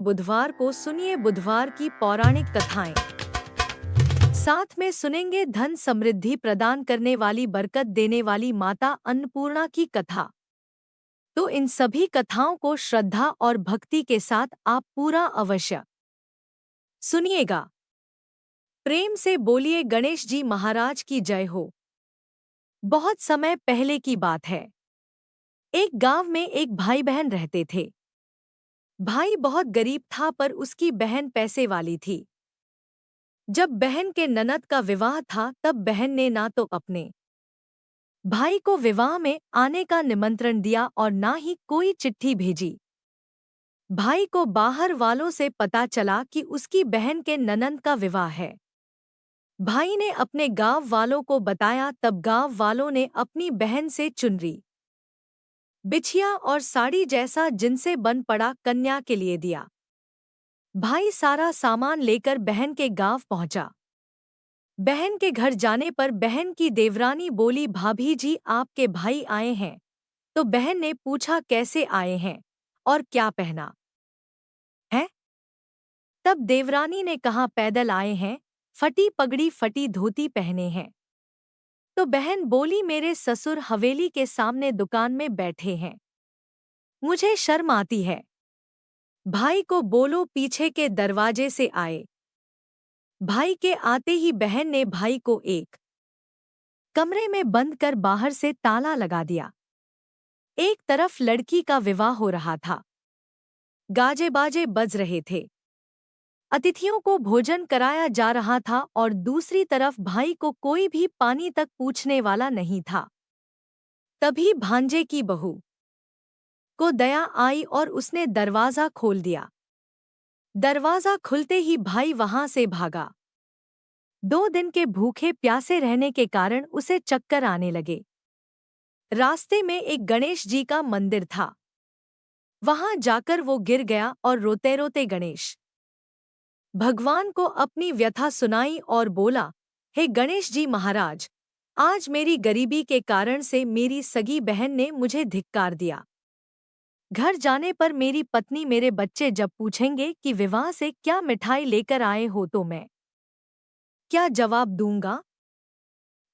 बुधवार को सुनिए बुधवार की पौराणिक कथाएं। साथ में सुनेंगे धन समृद्धि प्रदान करने वाली बरकत देने वाली माता अन्नपूर्णा की कथा। तो इन सभी कथाओं को श्रद्धा और भक्ति के साथ आप पूरा अवश्य सुनिएगा। प्रेम से बोलिए गणेश जी महाराज की जय हो। बहुत समय पहले की बात है। एक गांव में एक भाई बहन रहते थे। भाई बहुत गरीब था पर उसकी बहन पैसे वाली थी। जब बहन के ननद का विवाह था तब बहन ने ना तो अपने भाई को विवाह में आने का निमंत्रण दिया और ना ही कोई चिट्ठी भेजी। भाई को बाहर वालों से पता चला कि उसकी बहन के ननद का विवाह है। भाई ने अपने गांव वालों को बताया तब गांव वालों ने अपनी बहन से चुनरी, बिछिया और साड़ी जैसा जिनसे बन पड़ा कन्या के लिए दिया। भाई सारा सामान लेकर बहन के गांव पहुंचा। बहन के घर जाने पर बहन की देवरानी बोली, भाभी जी आपके भाई आए हैं। तो बहन ने पूछा कैसे आए हैं और क्या पहना है। तब देवरानी ने कहा पैदल आए हैं, फटी पगड़ी फटी धोती पहने हैं। तो बहन बोली मेरे ससुर हवेली के सामने दुकान में बैठे हैं, मुझे शर्म आती है। भाई को बोलो पीछे के दरवाजे से आए। भाई के आते ही बहन ने भाई को एक कमरे में बंद कर बाहर से ताला लगा दिया। एक तरफ लड़की का विवाह हो रहा था, गाजे बाजे बज रहे थे, अतिथियों को भोजन कराया जा रहा था और दूसरी तरफ भाई को कोई भी पानी तक पूछने वाला नहीं था। तभी भांजे की बहू को दया आई और उसने दरवाजा खोल दिया। दरवाजा खुलते ही भाई वहां से भागा। 2 दिन के भूखे प्यासे रहने के कारण उसे चक्कर आने लगे। रास्ते में एक गणेश जी का मंदिर था। वहां जाकर वो गिर गया और रोते रोते गणेश भगवान को अपनी व्यथा सुनाई और बोला, हे गणेश जी महाराज, आज मेरी गरीबी के कारण से मेरी सगी बहन ने मुझे धिक्कार दिया। घर जाने पर मेरी पत्नी मेरे बच्चे जब पूछेंगे कि विवाह से क्या मिठाई लेकर आए हो तो मैं क्या जवाब दूंगा।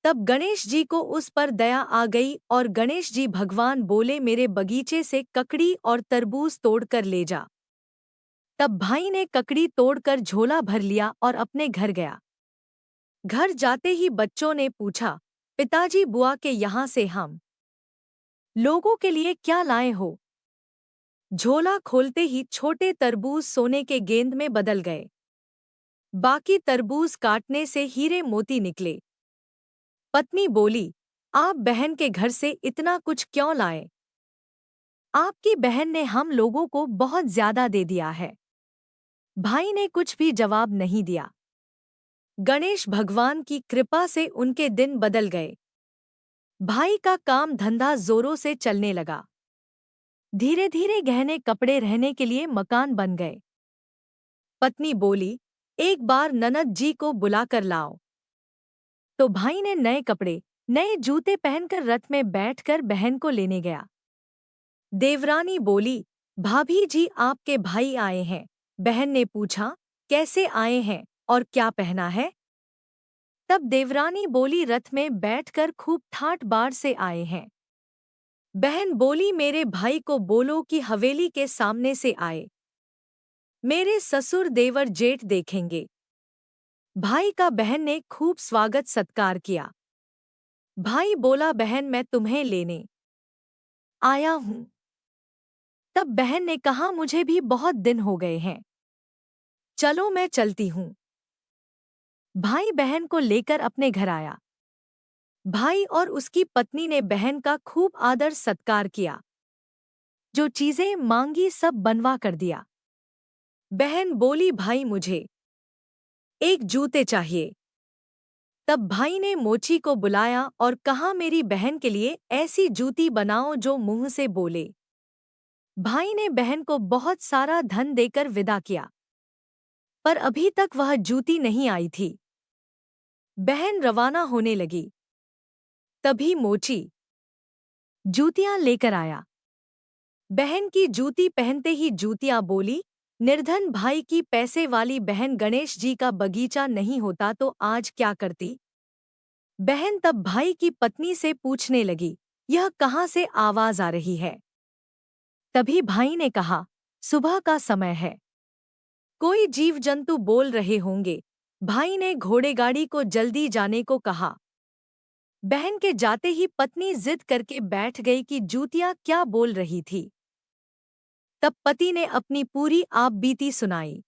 तब गणेश जी को उस पर दया आ गई और गणेश जी भगवान बोले मेरे बगीचे से ककड़ी और तरबूज तोड़कर ले जा। तब भाई ने ककड़ी तोड़कर झोला भर लिया और अपने घर गया। घर जाते ही बच्चों ने पूछा, पिताजी बुआ के यहाँ से हम लोगों के लिए क्या लाए हो। झोला खोलते ही छोटे तरबूज सोने के गेंद में बदल गए। बाकी तरबूज काटने से हीरे मोती निकले। पत्नी बोली, आप बहन के घर से इतना कुछ क्यों लाए। आपकी बहन ने हम लोगों को बहुत ज्यादा दे दिया है। भाई ने कुछ भी जवाब नहीं दिया। गणेश भगवान की कृपा से उनके दिन बदल गए। भाई का काम धंधा जोरों से चलने लगा। धीरे धीरे गहने कपड़े रहने के लिए मकान बन गए। पत्नी बोली, एक बार ननद जी को बुलाकर लाओ। तो भाई ने नए कपड़े नए जूते पहनकर रथ में बैठकर बहन को लेने गया। देवरानी बोली, भाभी जी आपके भाई आए हैं। बहन ने पूछा, कैसे आए हैं और क्या पहना है। तब देवरानी बोली, रथ में बैठकर खूब ठाट बाट से आए हैं। बहन बोली, मेरे भाई को बोलो कि हवेली के सामने से आए, मेरे ससुर देवर जेठ देखेंगे। भाई का बहन ने खूब स्वागत सत्कार किया। भाई बोला, बहन मैं तुम्हें लेने आया हूं। तब बहन ने कहा, मुझे भी बहुत दिन हो गए हैं, चलो मैं चलती हूं। भाई बहन को लेकर अपने घर आया। भाई और उसकी पत्नी ने बहन का खूब आदर सत्कार किया। जो चीजें मांगी सब बनवा कर दिया। बहन बोली, भाई मुझे एक जूते चाहिए। तब भाई ने मोची को बुलाया और कहा, मेरी बहन के लिए ऐसी जूती बनाओ जो मुंह से बोले। भाई ने बहन को बहुत सारा धन देकर विदा किया, पर अभी तक वह जूती नहीं आई थी। बहन रवाना होने लगी। तभी मोची जूतियां लेकर आया। बहन की जूती पहनते ही जूतियां बोली, निर्धन भाई की पैसे वाली बहन गणेश जी का बगीचा नहीं होता तो आज क्या करती? बहन तब भाई की पत्नी से पूछने लगी, यह कहाँ से आवाज आ रही है? तभी भाई ने कहा, सुबह का समय है, कोई जीव जंतु बोल रहे होंगे। भाई ने घोड़ेगाड़ी को जल्दी जाने को कहा। बहन के जाते ही पत्नी जिद करके बैठ गई कि जूतियां क्या बोल रही थी। तब पति ने अपनी पूरी आपबीती सुनाई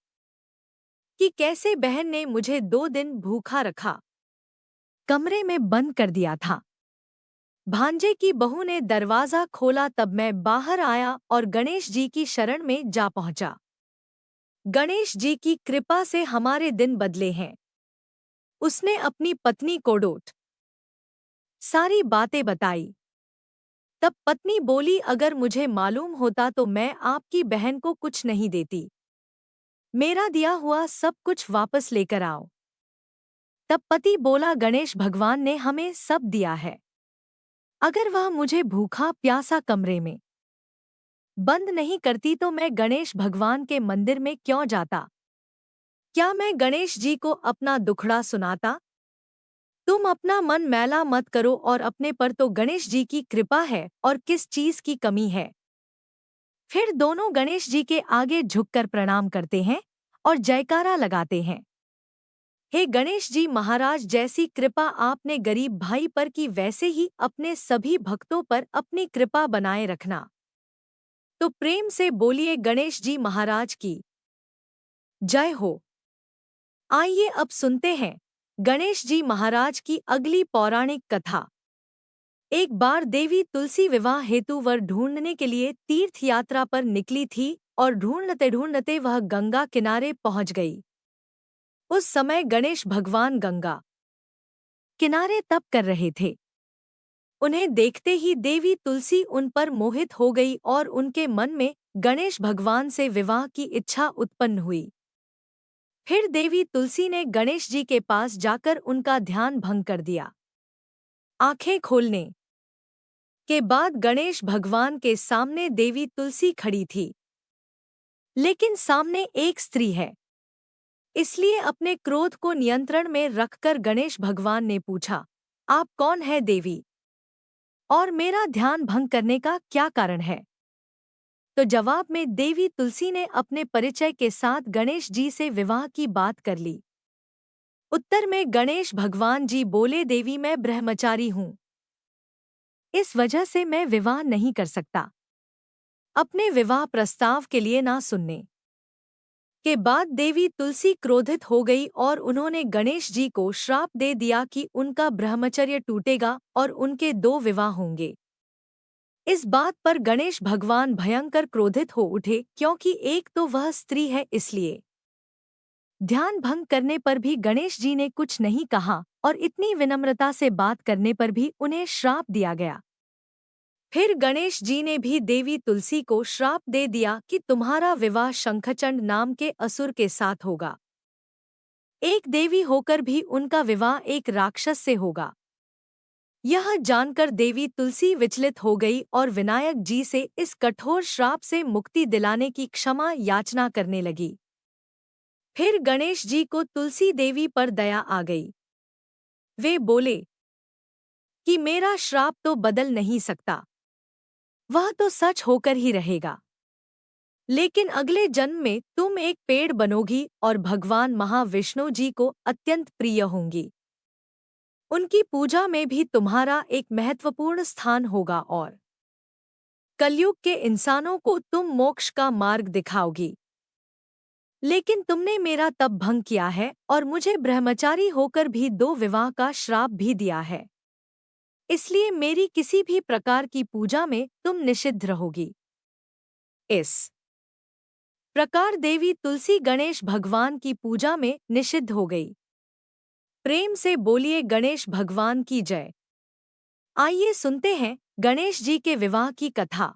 कि कैसे बहन ने मुझे 2 दिन भूखा रखा, कमरे में बंद कर दिया था। भांजे की बहू ने दरवाजा खोला तब मैं बाहर आया और गणेश जी की शरण में जा पहुंचा। गणेश जी की कृपा से हमारे दिन बदले हैं। उसने अपनी पत्नी को डोट सारी बातें बताई। तब पत्नी बोली, अगर मुझे मालूम होता तो मैं आपकी बहन को कुछ नहीं देती। मेरा दिया हुआ सब कुछ वापस लेकर आओ। तब पति बोला, गणेश भगवान ने हमें सब दिया है। अगर वह मुझे भूखा प्यासा कमरे में बंद नहीं करती तो मैं गणेश भगवान के मंदिर में क्यों जाता? क्या मैं गणेश जी को अपना दुखड़ा सुनाता? तुम अपना मन मैला मत करो और अपने पर तो गणेश जी की कृपा है और किस चीज की कमी है। फिर दोनों गणेश जी के आगे झुककर प्रणाम करते हैं और जयकारा लगाते हैं। हे गणेश जी महाराज, जैसी कृपा आपने गरीब भाई पर की वैसे ही अपने सभी भक्तों पर अपनी कृपा बनाए रखना। तो प्रेम से बोलिए, गणेश जी महाराज की जय हो। आइए अब सुनते हैं गणेश जी महाराज की अगली पौराणिक कथा। एक बार देवी तुलसी विवाह हेतु वर ढूंढने के लिए तीर्थ यात्रा पर निकली थी और ढूंढते ढूंढते वह गंगा किनारे पहुंच गई। उस समय गणेश भगवान गंगा किनारे तप कर रहे थे। उन्हें देखते ही देवी तुलसी उन पर मोहित हो गई और उनके मन में गणेश भगवान से विवाह की इच्छा उत्पन्न हुई। फिर देवी तुलसी ने गणेश जी के पास जाकर उनका ध्यान भंग कर दिया। आंखें खोलने के बाद गणेश भगवान के सामने देवी तुलसी खड़ी थी, लेकिन सामने एक स्त्री है। इसलिए अपने क्रोध को नियंत्रण में रखकर गणेश भगवान ने पूछा, आप कौन है देवी? और मेरा ध्यान भंग करने का क्या कारण है? तो जवाब में देवी तुलसी ने अपने परिचय के साथ गणेश जी से विवाह की बात कर ली। उत्तर में गणेश भगवान जी बोले, देवी मैं ब्रह्मचारी हूँ, इस वजह से मैं विवाह नहीं कर सकता। अपने विवाह प्रस्ताव के लिए ना सुनने के बाद देवी तुलसी क्रोधित हो गई और उन्होंने गणेश जी को श्राप दे दिया कि उनका ब्रह्मचर्य टूटेगा और उनके 2 विवाह होंगे। इस बात पर गणेश भगवान भयंकर क्रोधित हो उठे, क्योंकि एक तो वह स्त्री है इसलिए। ध्यान भंग करने पर भी गणेश जी ने कुछ नहीं कहा और इतनी विनम्रता से बात करने पर भी उन्हें श्राप दिया गया। फिर गणेश जी ने भी देवी तुलसी को श्राप दे दिया कि तुम्हारा विवाह शंखचंड नाम के असुर के साथ होगा। एक देवी होकर भी उनका विवाह एक राक्षस से होगा। यह जानकर देवी तुलसी विचलित हो गई और विनायक जी से इस कठोर श्राप से मुक्ति दिलाने की क्षमा याचना करने लगी। फिर गणेश जी को तुलसी देवी पर दया आ गई। वे बोले कि मेरा श्राप तो बदल नहीं सकता, वह तो सच होकर ही रहेगा। लेकिन अगले जन्म में तुम एक पेड़ बनोगी और भगवान महाविष्णु जी को अत्यंत प्रिय होंगी। उनकी पूजा में भी तुम्हारा एक महत्वपूर्ण स्थान होगा और कलयुग के इंसानों को तुम मोक्ष का मार्ग दिखाओगी। लेकिन तुमने मेरा तप भंग किया है और मुझे ब्रह्मचारी होकर भी 2 विवाह का श्राप भी दिया है। इसलिए मेरी किसी भी प्रकार की पूजा में तुम निषिद्ध रहोगी। इस प्रकार देवी तुलसी गणेश भगवान की पूजा में निषिद्ध हो गई। प्रेम से बोलिए, गणेश भगवान की जय। आइए सुनते हैं गणेश जी के विवाह की कथा।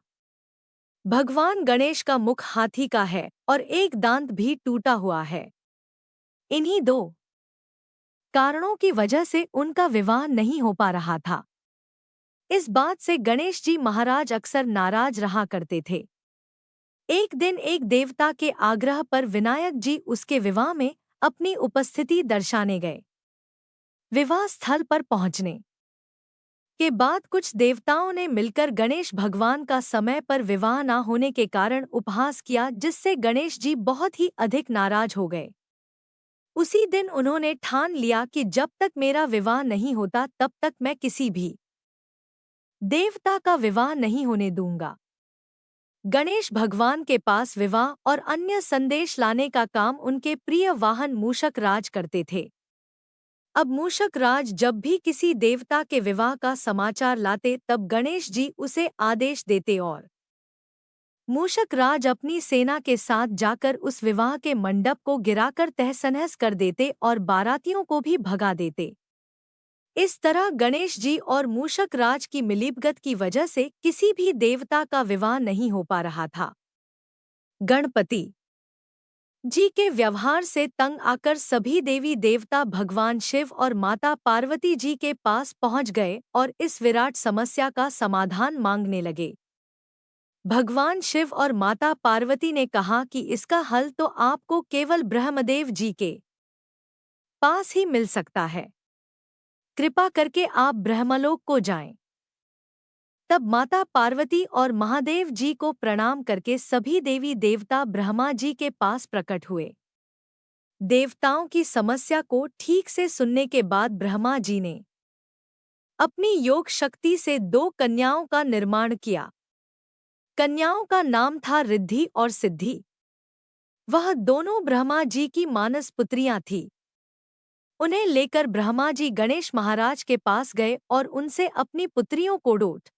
भगवान गणेश का मुख हाथी का है और एक दांत भी टूटा हुआ है। इन्हीं 2 कारणों की वजह से उनका विवाह नहीं हो पा रहा था। इस बात से गणेश जी महाराज अक्सर नाराज रहा करते थे। एक दिन एक देवता के आग्रह पर विनायक जी उसके विवाह में अपनी उपस्थिति दर्शाने गए। विवाह स्थल पर पहुंचने के बाद कुछ देवताओं ने मिलकर गणेश भगवान का समय पर विवाह न होने के कारण उपहास किया, जिससे गणेश जी बहुत ही अधिक नाराज हो गए। उसी दिन उन्होंने ठान लिया कि जब तक मेरा विवाह नहीं होता तब तक मैं किसी भी देवता का विवाह नहीं होने दूंगा। गणेश भगवान के पास विवाह और अन्य संदेश लाने का काम उनके प्रिय वाहन मूषक राज करते थे। अब मूषक राज जब भी किसी देवता के विवाह का समाचार लाते तब गणेश जी उसे आदेश देते और मूषक राज अपनी सेना के साथ जाकर उस विवाह के मंडप को गिराकर तहस-नहस कर देते और बारातियों को भी भगा देते। इस तरह गणेश जी और मूषक राज की मिलीभगत की वजह से किसी भी देवता का विवाह नहीं हो पा रहा था। गणपति जी के व्यवहार से तंग आकर सभी देवी देवता भगवान शिव और माता पार्वती जी के पास पहुंच गए और इस विराट समस्या का समाधान मांगने लगे। भगवान शिव और माता पार्वती ने कहा कि इसका हल तो आपको केवल ब्रह्मदेव जी के पास ही मिल सकता है। कृपा करके आप ब्रह्मलोक को जाएं। तब माता पार्वती और महादेव जी को प्रणाम करके सभी देवी देवता ब्रह्मा जी के पास प्रकट हुए। देवताओं की समस्या को ठीक से सुनने के बाद ब्रह्मा जी ने अपनी योग शक्ति से 2 कन्याओं का निर्माण किया। कन्याओं का नाम था रिद्धि और सिद्धि। वह दोनों ब्रह्मा जी की मानस पुत्रियां थीं। उन्हें लेकर ब्रह्मा जी गणेश महाराज के पास गए और उनसे अपनी पुत्रियों को डोट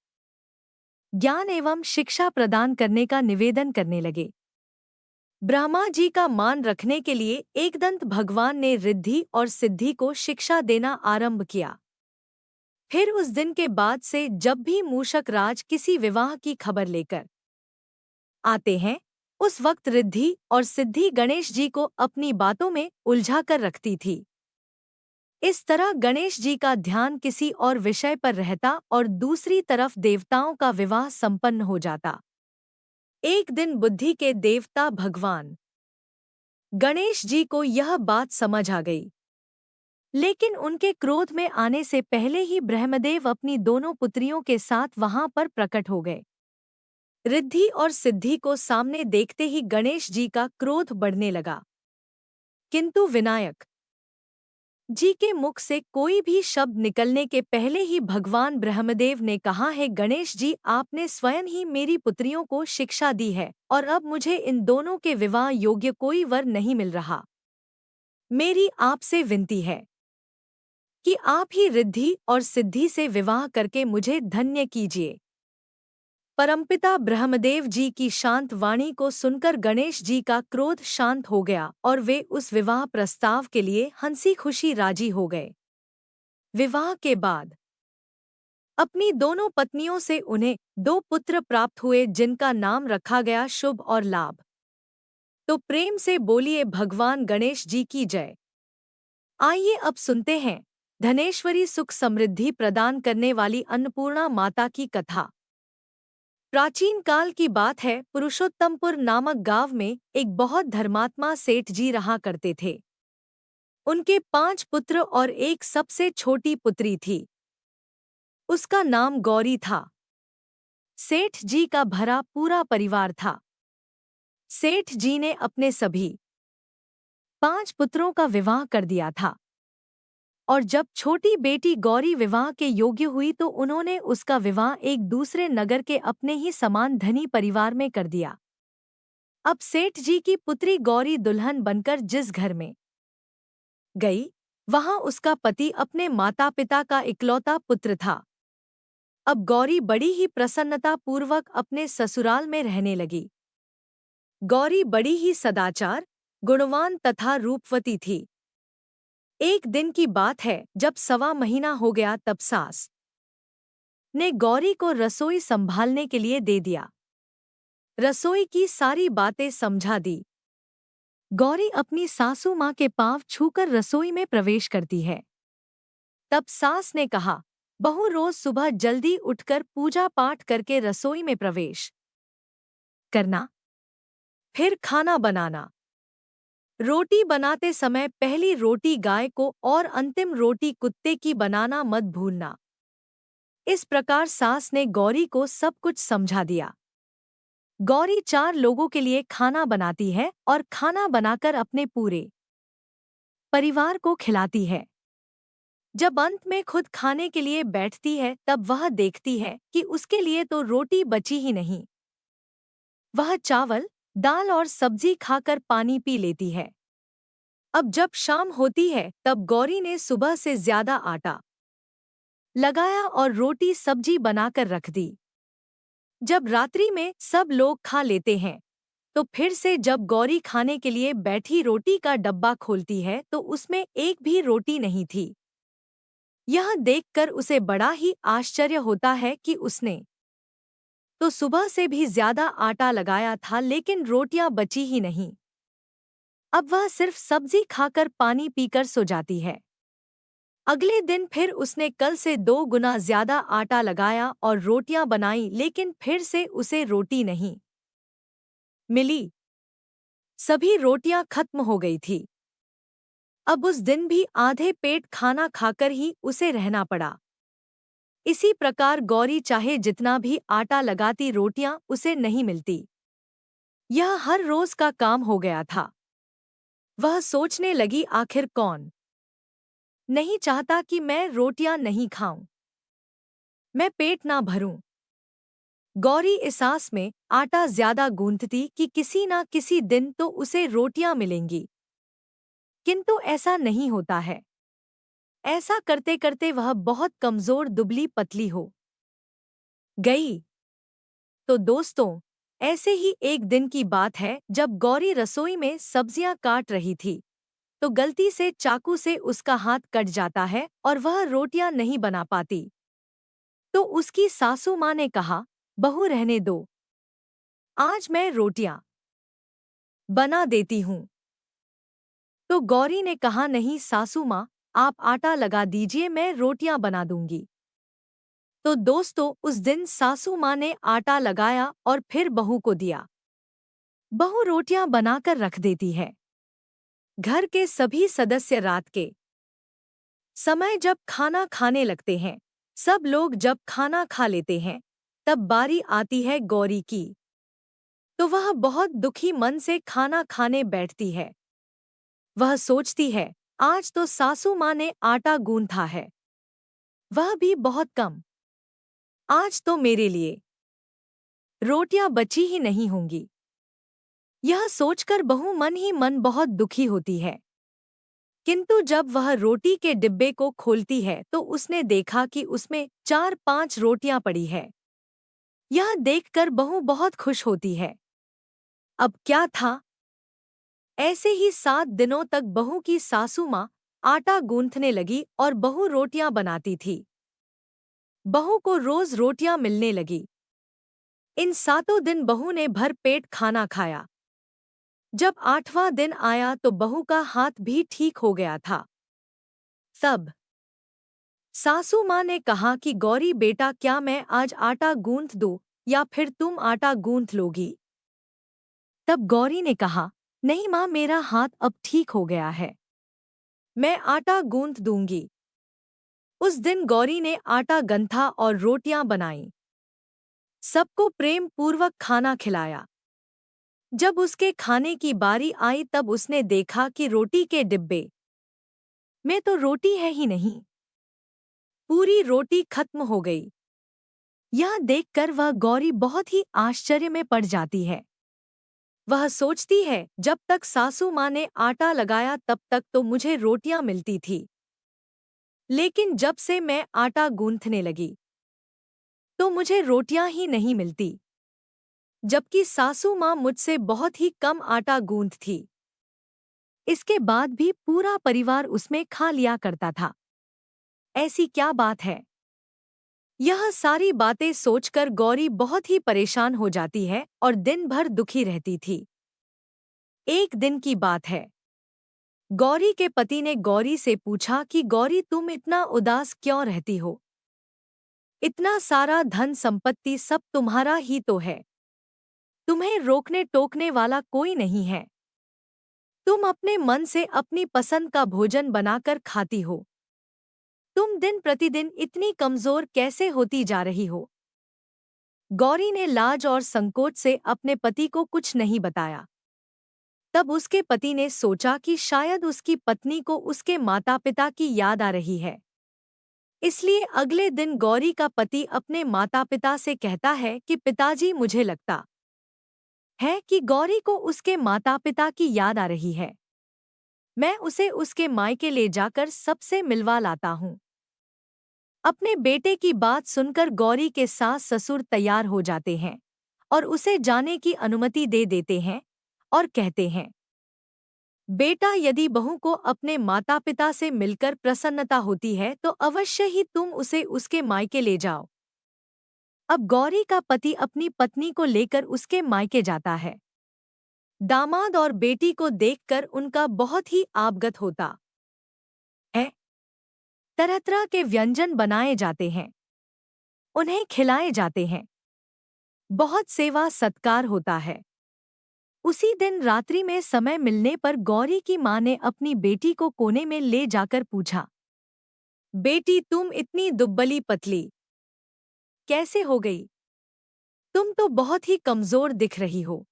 ज्ञान एवं शिक्षा प्रदान करने का निवेदन करने लगे। ब्रह्मा जी का मान रखने के लिए एकदंत भगवान ने रिद्धि और सिद्धि को शिक्षा देना आरंभ किया। फिर उस दिन के बाद से जब भी मूषक राज किसी विवाह की खबर लेकर आते हैं, उस वक्त रिद्धि और सिद्धि गणेश जी को अपनी बातों में उलझा कर रखती थी। इस तरह गणेश जी का ध्यान किसी और विषय पर रहता और दूसरी तरफ देवताओं का विवाह संपन्न हो जाता। एक दिन बुद्धि के देवता भगवान गणेश जी को यह बात समझ आ गई, लेकिन उनके क्रोध में आने से पहले ही ब्रह्मदेव अपनी दोनों पुत्रियों के साथ वहां पर प्रकट हो गए। रिद्धि और सिद्धि को सामने देखते ही गणेश जी का क्रोध बढ़ने लगा, किंतु विनायक जी के मुख से कोई भी शब्द निकलने के पहले ही भगवान ब्रह्मदेव ने कहा है, गणेश जी आपने स्वयं ही मेरी पुत्रियों को शिक्षा दी है और अब मुझे इन दोनों के विवाह योग्य कोई वर नहीं मिल रहा। मेरी आपसे विनती है कि आप ही रिद्धि और सिद्धि से विवाह करके मुझे धन्य कीजिए। परमपिता ब्रह्मदेव जी की शांत वाणी को सुनकर गणेश जी का क्रोध शांत हो गया और वे उस विवाह प्रस्ताव के लिए हंसी खुशी राजी हो गए। विवाह के बाद अपनी दोनों पत्नियों से उन्हें 2 पुत्र प्राप्त हुए, जिनका नाम रखा गया शुभ और लाभ। तो प्रेम से बोलिए भगवान गणेश जी की जय। आइए अब सुनते हैं धनेश्वरी सुख समृद्धि प्रदान करने वाली अन्नपूर्णा माता की कथा। प्राचीन काल की बात है, पुरुषोत्तमपुर नामक गांव में एक बहुत धर्मात्मा सेठ जी रहा करते थे। उनके 5 पुत्र और एक सबसे छोटी पुत्री थी। उसका नाम गौरी था। सेठ जी का भरा पूरा परिवार था। सेठ जी ने अपने सभी 5 पुत्रों का विवाह कर दिया था और जब छोटी बेटी गौरी विवाह के योग्य हुई तो उन्होंने उसका विवाह एक दूसरे नगर के अपने ही समान धनी परिवार में कर दिया। अब सेठ जी की पुत्री गौरी दुल्हन बनकर जिस घर में गई, वहां उसका पति अपने माता पिता का इकलौता पुत्र था। अब गौरी बड़ी ही प्रसन्नता पूर्वक अपने ससुराल में रहने लगी। गौरी बड़ी ही सदाचार, गुणवान तथा रूपवती थी। एक दिन की बात है, जब 1.25 महीना हो गया तब सास ने गौरी को रसोई संभालने के लिए दे दिया। रसोई की सारी बातें समझा दी। गौरी अपनी सासू माँ के पांव छूकर रसोई में प्रवेश करती है। तब सास ने कहा, बहू रोज सुबह जल्दी उठकर पूजा पाठ करके रसोई में प्रवेश करना। फिर खाना बनाना। रोटी बनाते समय पहली रोटी गाय को और अंतिम रोटी कुत्ते की बनाना मत भूलना। इस प्रकार सास ने गौरी को सब कुछ समझा दिया। गौरी 4 लोगों के लिए खाना बनाती है और खाना बनाकर अपने पूरे परिवार को खिलाती है। जब अंत में खुद खाने के लिए बैठती है तब वह देखती है कि उसके लिए तो रोटी बची ही नहीं। वह चावल, दाल और सब्जी खाकर पानी पी लेती है। अब जब शाम होती है तब गौरी ने सुबह से ज्यादा आटा लगाया और रोटी सब्जी बनाकर रख दी। जब रात्रि में सब लोग खा लेते हैं तो फिर से जब गौरी खाने के लिए बैठी रोटी का डब्बा खोलती है तो उसमें एक भी रोटी नहीं थी। यह देखकर उसे बड़ा ही आश्चर्य होता है कि उसने तो सुबह से भी ज्यादा आटा लगाया था लेकिन रोटियां बची ही नहीं। अब वह सिर्फ सब्जी खाकर पानी पीकर सो जाती है। अगले दिन फिर उसने कल से 2 गुना ज्यादा आटा लगाया और रोटियां बनाई लेकिन फिर से उसे रोटी नहीं मिली। सभी रोटियां खत्म हो गई थी। अब उस दिन भी आधे पेट खाना खाकर ही उसे रहना पड़ा। इसी प्रकार गौरी चाहे जितना भी आटा लगाती रोटियां उसे नहीं मिलती। यह हर रोज का काम हो गया था। वह सोचने लगी आखिर कौन नहीं चाहता कि मैं रोटियां नहीं खाऊं, मैं पेट ना भरूं। गौरी इस आस में आटा ज्यादा गूंथती कि किसी ना किसी दिन तो उसे रोटियां मिलेंगी। किंतु ऐसा नहीं होता है। ऐसा करते करते वह बहुत कमजोर दुबली पतली हो गई। तो दोस्तों, ऐसे ही एक दिन की बात है जब गौरी रसोई में सब्जियां काट रही थी तो गलती से चाकू से उसका हाथ कट जाता है और वह रोटियां नहीं बना पाती। तो उसकी सासू माँ ने कहा, बहू रहने दो, आज मैं रोटियां बना देती हूँ। तो गौरी ने कहा, नहीं सासू माँ, आप आटा लगा दीजिए, मैं रोटियां बना दूंगी। तो दोस्तों, उस दिन सासू माँ ने आटा लगाया और फिर बहू को दिया। बहू रोटियां बनाकर रख देती है। घर के सभी सदस्य रात के समय जब खाना खाने लगते हैं, सब लोग जब खाना खा लेते हैं, तब बारी आती है गौरी की। तो वह बहुत दुखी मन से खाना खाने बैठती है। वह सोचती है, आज तो सासू माँ ने आटा गूंथा है, वह भी बहुत कम। आज तो मेरे लिए रोटियां बची ही नहीं होंगी। यह सोचकर बहू मन ही मन बहुत दुखी होती है। किंतु जब वह रोटी के डिब्बे को खोलती है तो उसने देखा कि उसमें 4-5 रोटियां पड़ी है। यह देखकर बहू बहुत खुश होती है। अब क्या था? ऐसे ही 7 दिनों तक बहू की सासू माँ आटा गूंथने लगी और बहू रोटियां बनाती थी। बहू को रोज रोटियां मिलने लगी। इन 7 दिन बहू ने भर पेट खाना खाया। जब 8वां दिन आया तो बहू का हाथ भी ठीक हो गया था। तब सासू माँ ने कहा कि गौरी बेटा, क्या मैं आज आटा गूंथ दूं या फिर तुम आटा गूंथ लोगी? तब गौरी ने कहा, नहीं माँ, मेरा हाथ अब ठीक हो गया है, मैं आटा गूंथ दूंगी। उस दिन गौरी ने आटा गंथा और रोटियां बनाईं। सबको प्रेम पूर्वक खाना खिलाया। जब उसके खाने की बारी आई तब उसने देखा कि रोटी के डिब्बे में तो रोटी है ही नहीं। पूरी रोटी खत्म हो गई। यह देखकर वह गौरी बहुत ही आश्चर्य में पड़ जाती है। वह सोचती है, जब तक सासू माँ ने आटा लगाया तब तक तो मुझे रोटियां मिलती थी, लेकिन जब से मैं आटा गूंथने लगी तो मुझे रोटियां ही नहीं मिलती, जबकि सासू माँ मुझसे बहुत ही कम आटा गूंथती। इसके बाद भी पूरा परिवार उसमें खा लिया करता था। ऐसी क्या बात है? यह सारी बातें सोचकर गौरी बहुत ही परेशान हो जाती है और दिन भर दुखी रहती थी। एक दिन की बात है। गौरी के पति ने गौरी से पूछा कि गौरी, तुम इतना उदास क्यों रहती हो? इतना सारा धन संपत्ति सब तुम्हारा ही तो है। तुम्हें रोकने टोकने वाला कोई नहीं है। तुम अपने मन से अपनी पसंद का भोजन बनाकर खाती हो। तुम दिन प्रतिदिन इतनी कमजोर कैसे होती जा रही हो? गौरी ने लाज और संकोच से अपने पति को कुछ नहीं बताया। तब उसके पति ने सोचा कि शायद उसकी पत्नी को उसके माता पिता की याद आ रही है। इसलिए अगले दिन गौरी का पति अपने माता पिता से कहता है कि पिताजी, मुझे लगता है कि गौरी को उसके माता पिता की याद आ रही है। मैं उसे उसके मायके ले जाकर सबसे मिलवा लाता हूँ। अपने बेटे की बात सुनकर गौरी के सास ससुर तैयार हो जाते हैं और उसे जाने की अनुमति दे देते हैं और कहते हैं, बेटा, यदि बहू को अपने माता पिता से मिलकर प्रसन्नता होती है तो अवश्य ही तुम उसे उसके मायके ले जाओ। अब गौरी का पति अपनी पत्नी को लेकर उसके मायके जाता है। दामाद और बेटी को देखकर उनका बहुत ही आबगत होता है। तरह तरह के व्यंजन बनाए जाते हैं, उन्हें खिलाए जाते हैं। बहुत सेवा सत्कार होता है। उसी दिन रात्रि में समय मिलने पर गौरी की माँ ने अपनी बेटी को कोने में ले जाकर पूछा, बेटी, तुम इतनी दुब्बली पतली कैसे हो गई? तुम तो बहुत ही कमजोर दिख रही हो।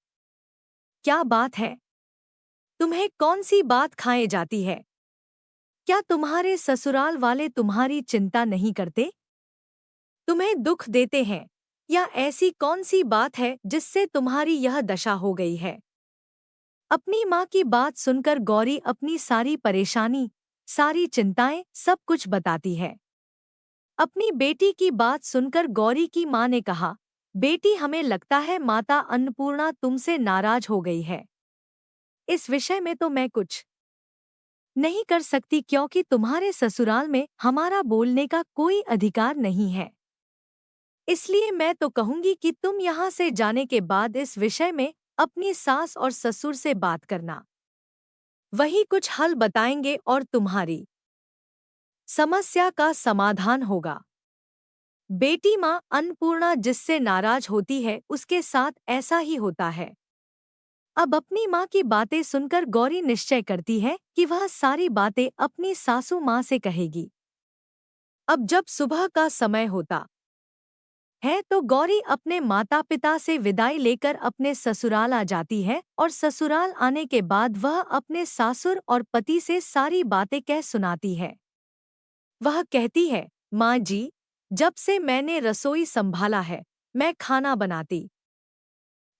क्या बात है? तुम्हें कौन सी बात खाए जाती है? क्या तुम्हारे ससुराल वाले तुम्हारी चिंता नहीं करते? तुम्हें दुख देते हैं? या ऐसी कौन सी बात है जिससे तुम्हारी यह दशा हो गई है? अपनी माँ की बात सुनकर गौरी अपनी सारी परेशानी, सारी चिंताएं, सब कुछ बताती है। अपनी बेटी की बात सुनकर गौरी की माँ ने कहा, बेटी, हमें लगता है माता अन्नपूर्णा तुमसे नाराज हो गई है। इस विषय में तो मैं कुछ नहीं कर सकती क्योंकि तुम्हारे ससुराल में हमारा बोलने का कोई अधिकार नहीं है। इसलिए मैं तो कहूंगी कि तुम यहाँ से जाने के बाद इस विषय में अपनी सास और ससुर से बात करना। वही कुछ हल बताएंगे और तुम्हारी समस्या का समाधान होगा। बेटी, माँ अन्नपूर्णा जिससे नाराज होती है उसके साथ ऐसा ही होता है। अब अपनी माँ की बातें सुनकर गौरी निश्चय करती है कि वह सारी बातें अपनी सासू माँ से कहेगी। अब जब सुबह का समय होता है तो गौरी अपने माता पिता से विदाई लेकर अपने ससुराल आ जाती है और ससुराल आने के बाद वह अपने सासुर और पति से सारी बातें कह सुनाती है। वह कहती है, माँ जी, जब से मैंने रसोई संभाला है, मैं खाना बनाती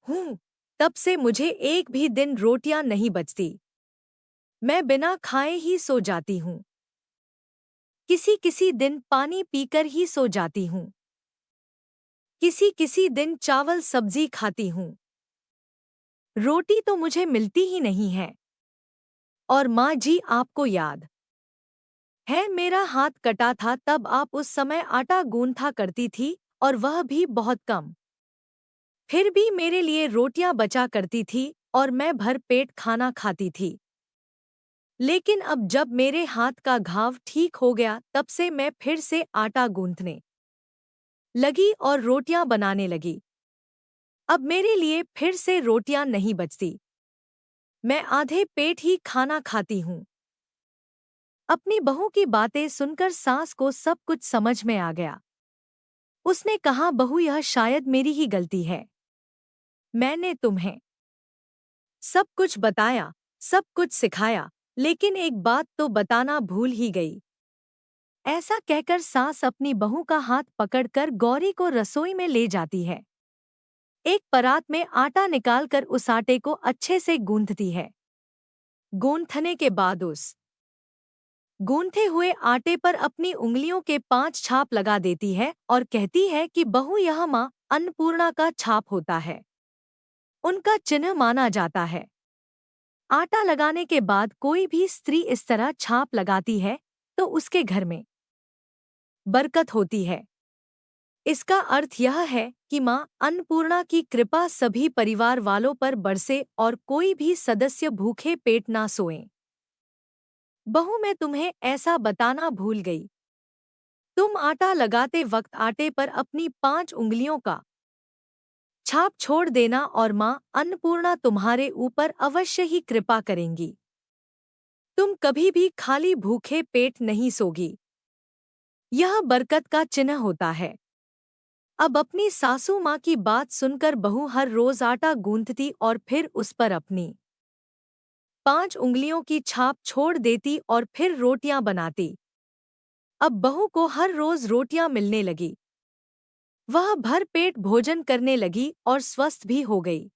हूँ, तब से मुझे एक भी दिन रोटियां नहीं बचती। मैं बिना खाए ही सो जाती हूँ। किसी किसी दिन पानी पीकर ही सो जाती हूँ। किसी किसी दिन चावल सब्जी खाती हूँ। रोटी तो मुझे मिलती ही नहीं है। और माँ जी, आपको याद है मेरा हाथ कटा था, तब आप उस समय आटा गूंथा करती थी और वह भी बहुत कम। फिर भी मेरे लिए रोटियां बचा करती थी और मैं भर पेट खाना खाती थी। लेकिन अब जब मेरे हाथ का घाव ठीक हो गया तब से मैं फिर से आटा गूंथने लगी और रोटियां बनाने लगी। अब मेरे लिए फिर से रोटियां नहीं बचती। मैं आधे पेट ही खाना खाती हूँ। अपनी बहू की बातें सुनकर सास को सब कुछ समझ में आ गया। उसने कहा, बहू, यह शायद मेरी ही गलती है। मैंने तुम्हें सब कुछ बताया, सब कुछ सिखाया, लेकिन एक बात तो बताना भूल ही गई। ऐसा कहकर सास अपनी बहू का हाथ पकड़कर गौरी को रसोई में ले जाती है। एक परात में आटा निकालकर उस आटे को अच्छे से गूंथती है। गूंथने के बाद उस गूंथे हुए आटे पर अपनी उंगलियों के 5 छाप लगा देती है और कहती है कि बहू, यह माँ अन्नपूर्णा का छाप होता है, उनका चिन्ह माना जाता है। आटा लगाने के बाद कोई भी स्त्री इस तरह छाप लगाती है तो उसके घर में बरकत होती है। इसका अर्थ यह है कि माँ अन्नपूर्णा की कृपा सभी परिवार वालों पर बरसे और कोई भी सदस्य भूखे पेट ना सोए। बहू, मैं तुम्हें ऐसा बताना भूल गई। तुम आटा लगाते वक्त आटे पर अपनी 5 उंगलियों का छाप छोड़ देना और माँ अन्नपूर्णा तुम्हारे ऊपर अवश्य ही कृपा करेंगी। तुम कभी भी खाली भूखे पेट नहीं सोगी। यह बरकत का चिन्ह होता है। अब अपनी सासू माँ की बात सुनकर बहू हर रोज आटा गूंथती और फिर उस पर अपनी 5 उंगलियों की छाप छोड़ देती और फिर रोटियां बनाती। अब बहू को हर रोज रोटियां मिलने लगी। वह भर पेट भोजन करने लगी और स्वस्थ भी हो गई।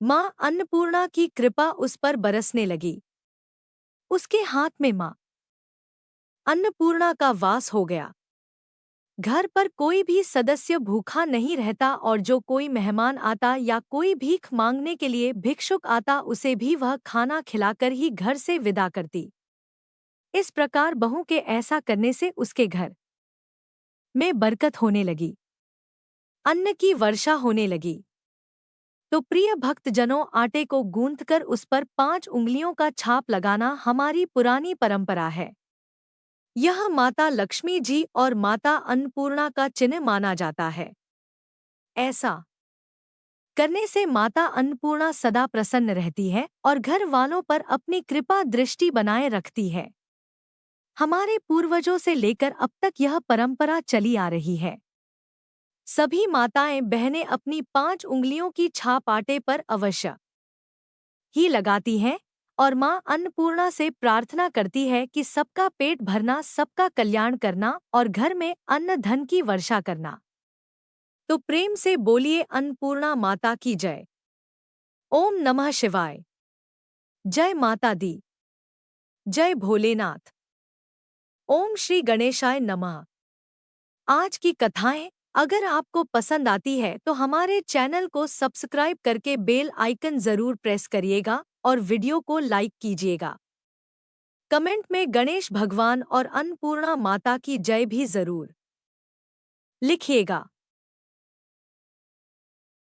माँ अन्नपूर्णा की कृपा उस पर बरसने लगी। उसके हाथ में माँ अन्नपूर्णा का वास हो गया। घर पर कोई भी सदस्य भूखा नहीं रहता और जो कोई मेहमान आता या कोई भीख मांगने के लिए भिक्षुक आता उसे भी वह खाना खिलाकर ही घर से विदा करती। इस प्रकार बहू के ऐसा करने से उसके घर में बरकत होने लगी, अन्न की वर्षा होने लगी। तो प्रिय भक्तजनों, आटे को गूंथकर उस पर 5 उंगलियों का छाप लगाना हमारी पुरानी परंपरा है। यह माता लक्ष्मी जी और माता अन्नपूर्णा का चिन्ह माना जाता है। ऐसा करने से माता अन्नपूर्णा सदा प्रसन्न रहती है और घर वालों पर अपनी कृपा दृष्टि बनाए रखती है। हमारे पूर्वजों से लेकर अब तक यह परंपरा चली आ रही है। सभी माताएं बहनें अपनी 5 उंगलियों की छाप आटे पर अवश्य ही लगाती हैं और मां अन्नपूर्णा से प्रार्थना करती है कि सबका पेट भरना, सबका कल्याण करना और घर में अन्न धन की वर्षा करना। तो प्रेम से बोलिए अन्नपूर्णा माता की जय। ओम नमः शिवाय। जय माता दी। जय भोलेनाथ। ओम श्री गणेशाय नमः। आज की कथाएं अगर आपको पसंद आती है तो हमारे चैनल को सब्सक्राइब करके बेल आइकन जरूर प्रेस करिएगा और वीडियो को लाइक कीजिएगा। कमेंट में गणेश भगवान और अन्नपूर्णा माता की जय भी जरूर लिखिएगा।